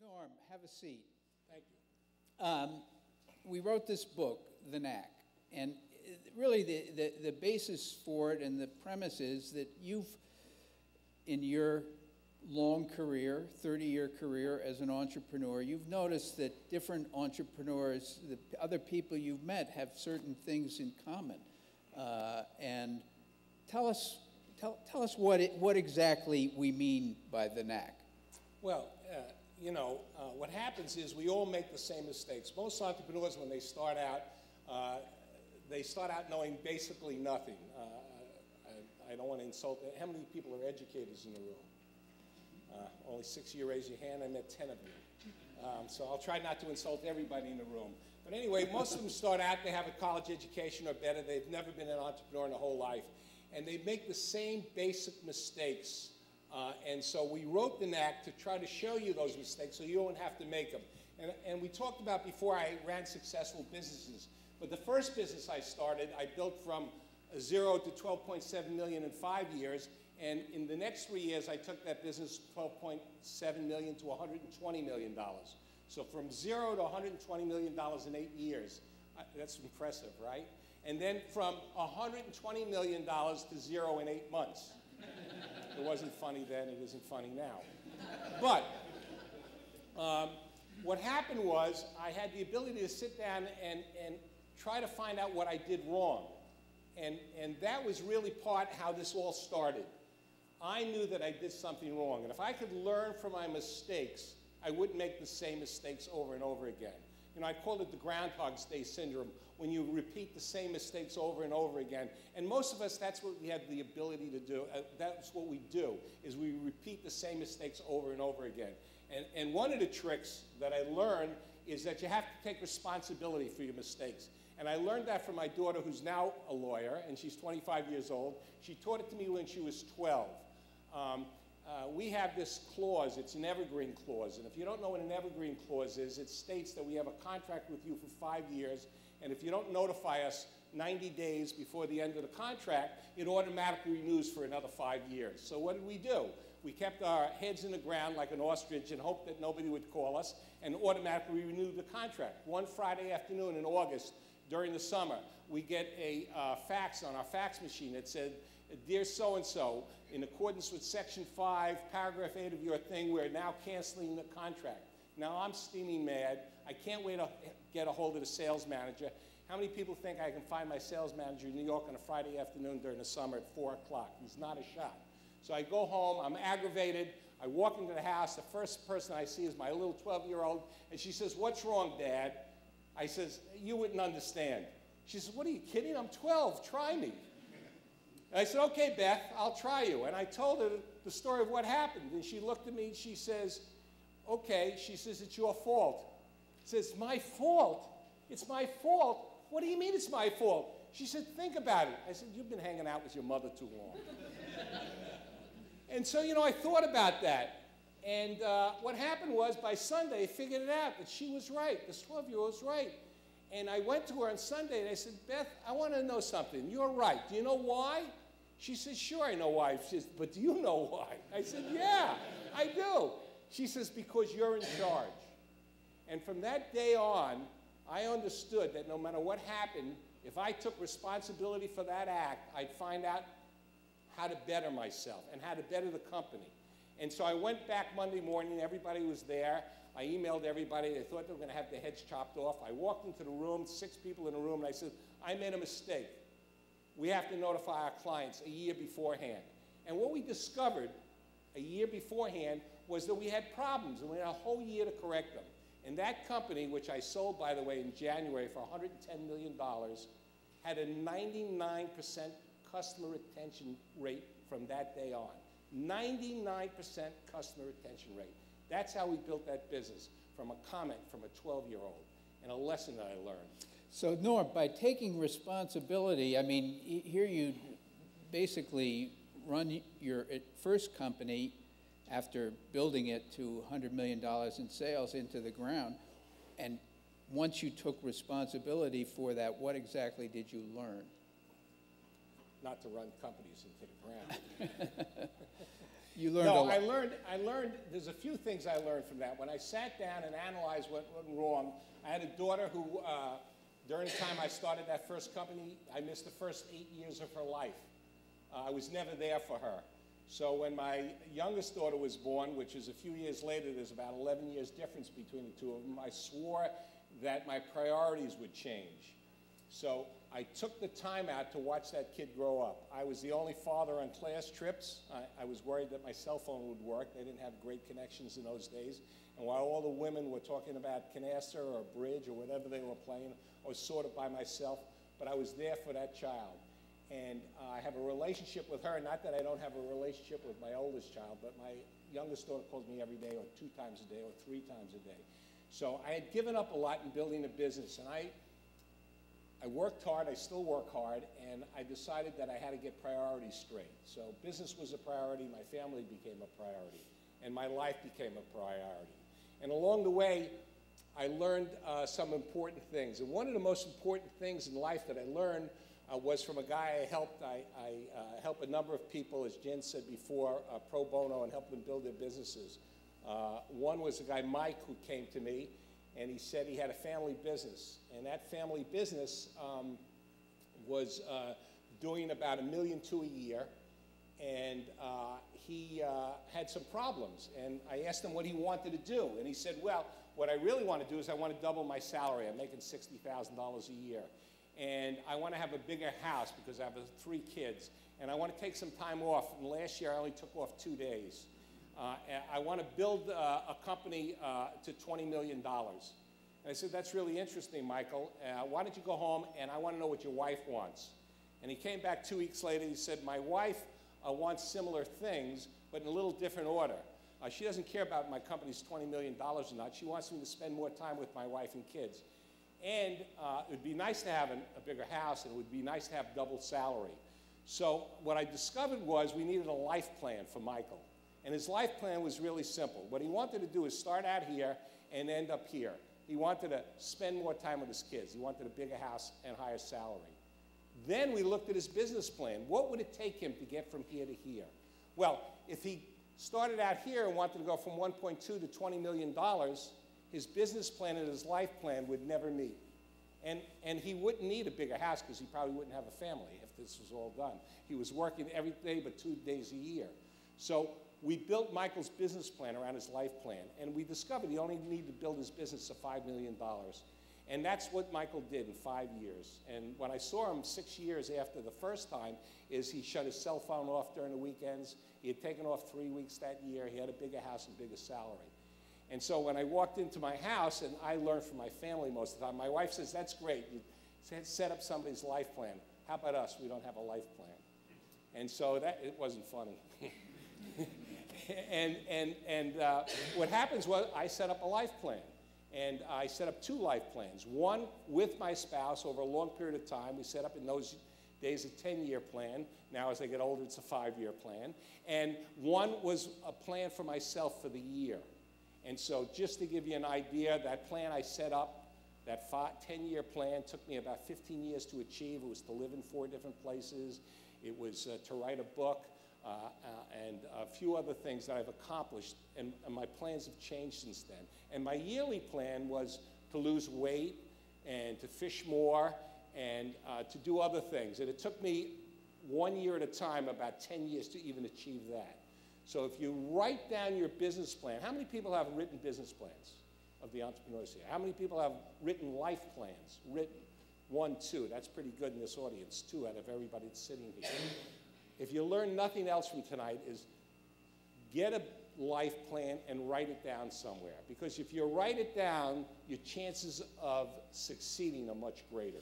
Norm, have a seat. Thank you. We wrote this book, The Knack, and really the basis for it and the premise is that you've, in your long career, 30-year career as an entrepreneur, you've noticed that different entrepreneurs, the other people you've met, have certain things in common. And tell us what exactly we mean by The Knack. Well, what happens is we all make the same mistakes. Most entrepreneurs, when they start out knowing basically nothing. I don't want to insult. How many people are educators in the room? Only 6 of you raise your hand. I met 10 of you. So I'll try not to insult everybody in the room. But anyway, most of them start out, they have a college education or better. They've never been an entrepreneur in their whole life. And they make the same basic mistakes. And so we wrote The Knack to try to show you those mistakes so you don't have to make them. And we talked about before I ran successful businesses. But the first business I started, I built from 0 to 12.7 million in 5 years. And in the next 3 years, I took that business 12.7 million to $120 million. So from 0 to $120 million in 8 years. That's impressive, right? And then from $120 million to 0 in 8 months. It wasn't funny then, it isn't funny now. But what happened was I had the ability to sit down and try to find out what I did wrong. And that was really part how this all started. I knew that I did something wrong. And if I could learn from my mistakes, I wouldn't make the same mistakes over and over again. You know, I call it the Groundhog's Day syndrome, when you repeat the same mistakes over and over again. And most of us, that's what we have the ability to do. That's what we do, is we repeat the same mistakes over and over again. And one of the tricks that I learned is that you have to take responsibility for your mistakes. And I learned that from my daughter, who's now a lawyer, and she's 25 years old. She taught it to me when she was 12. We have this clause, it's an evergreen clause, and if you don't know what an evergreen clause is, it states that we have a contract with you for 5 years, and if you don't notify us 90 days before the end of the contract, it automatically renews for another 5 years. So what did we do? We kept our heads in the ground like an ostrich and hoped that nobody would call us, and automatically renewed the contract. One Friday afternoon in August, during the summer, we get a fax on our fax machine that said, "Dear so-and-so, in accordance with Section 5, Paragraph 8 of your thing, we're now canceling the contract." Now, I'm steaming mad. I can't wait to get a hold of the sales manager. How many people think I can find my sales manager in New York on a Friday afternoon during the summer at 4 o'clock? He's not a shot. So I go home. I'm aggravated. I walk into the house. The first person I see is my little 12-year-old, and she says, "What's wrong, Dad?" I says, "You wouldn't understand." She says, "What, are you kidding? I'm 12. Try me." And I said, "Okay, Beth, I'll try you." And I told her the story of what happened. And she looked at me and she says, "Okay." She says, "It's your fault." I says, "My fault? It's my fault? What do you mean it's my fault?" She said, "Think about it." I said, "You've been hanging out with your mother too long." And so, I thought about that. And what happened was, by Sunday, I figured it out, that she was right. This 12-year-old was right. And I went to her on Sunday, and I said, "Beth, I want to know something. You're right. Do you know why?" She said, "Sure, I know why." She says, "But do you know why?" I said, "Yeah, I do." She says, "Because you're in charge." And from that day on, I understood that no matter what happened, if I took responsibility for that act, I'd find out how to better myself and how to better the company. And so I went back Monday morning. Everybody was there. I emailed everybody. They thought they were going to have their heads chopped off. I walked into the room, 6 people in the room, and I said, "I made a mistake. We have to notify our clients a year beforehand." And what we discovered a year beforehand was that we had problems, and we had a whole year to correct them. And that company, which I sold, by the way, in January for $110 million, had a 99% customer retention rate from that day on. 99% customer retention rate. That's how we built that business, from a comment from a 12-year-old, and a lesson that I learned. So, Norm, by taking responsibility, I mean, here you basically run your first company after building it to $100 million in sales into the ground. And once you took responsibility for that, what exactly did you learn? Not to run companies into the ground. You learned No, a lot. I learned, there's a few things I learned from that. When I sat down and analyzed what went wrong, I had a daughter who, during the time I started that first company, I missed the first 8 years of her life. I was never there for her. So when my youngest daughter was born, which is a few years later, there's about 11 years difference between the two of them, I swore that my priorities would change. So I took the time out to watch that kid grow up. I was the only father on class trips. I was worried that my cell phone would work. They didn't have great connections in those days. And while all the women were talking about canasta or bridge or whatever they were playing, I was sort of by myself, but I was there for that child. And I have a relationship with her, not that I don't have a relationship with my oldest child, but my youngest daughter calls me every day or 2 times a day or 3 times a day. So I had given up a lot in building a business, and I worked hard, I still work hard, and I decided that I had to get priorities straight. So business was a priority, my family became a priority, and my life became a priority. And along the way, I learned some important things. And one of the most important things in life that I learned was from a guy I helped. I helped a number of people, as Jen said before, pro bono, and helped them build their businesses. One was a guy, Mike, who came to me, and he said he had a family business. And that family business was doing about $1.2 million a year. And he had some problems. And I asked him what he wanted to do. And he said, well, what I really want to do is I want to double my salary. I'm making $60,000 a year. And I want to have a bigger house because I have 3 kids. And I want to take some time off. And last year I only took off 2 days. I want to build a company to $20 million. And I said, that's really interesting, Michael. Why don't you go home, and I want to know what your wife wants. And he came back 2 weeks later. He said, my wife wants similar things, but in a little different order. She doesn't care about my company's $20 million or not. She wants me to spend more time with my wife and kids. And it would be nice to have a bigger house, and it would be nice to have double salary. So what I discovered was we needed a life plan for Michael. And his life plan was really simple. What he wanted to do is start out here and end up here. He wanted to spend more time with his kids. He wanted a bigger house and higher salary. Then we looked at his business plan. What would it take him to get from here to here? Well, if he started out here and wanted to go from 1.2 to $20 million, his business plan and his life plan would never meet. And he wouldn't need a bigger house because he probably wouldn't have a family if this was all done. He was working every day but 2 days a year. So we built Michael's business plan around his life plan, and we discovered he only needed to build his business to $5 million. And that's what Michael did in 5 years. And when I saw him 6 years after the first time, is he shut his cell phone off during the weekends. He had taken off 3 weeks that year. He had a bigger house and bigger salary. And so when I walked into my house, and I learned from my family most of the time, my wife says, that's great. You set up somebody's life plan. How about us? We don't have a life plan. And so it wasn't funny. and what happens was I set up a life plan. And I set up 2 life plans. One with my spouse over a long period of time. We set up in those days a 10-year plan. Now as I get older, it's a 5-year plan. And one was a plan for myself for the year. And so just to give you an idea, that plan I set up, that 10-year plan took me about 15 years to achieve. It was to live in 4 different places. It was to write a book. And a few other things that I've accomplished, and my plans have changed since then. And my yearly plan was to lose weight and to fish more and to do other things. And it took me 1 year at a time, about 10 years to even achieve that. So if you write down your business plan, how many people have written business plans of the entrepreneurs here? How many people have written life plans? Written 1, 2. That's pretty good in this audience, 2 out of everybody that's sitting here. If you learn nothing else from tonight, is get a life plan and write it down somewhere. Because if you write it down, your chances of succeeding are much greater.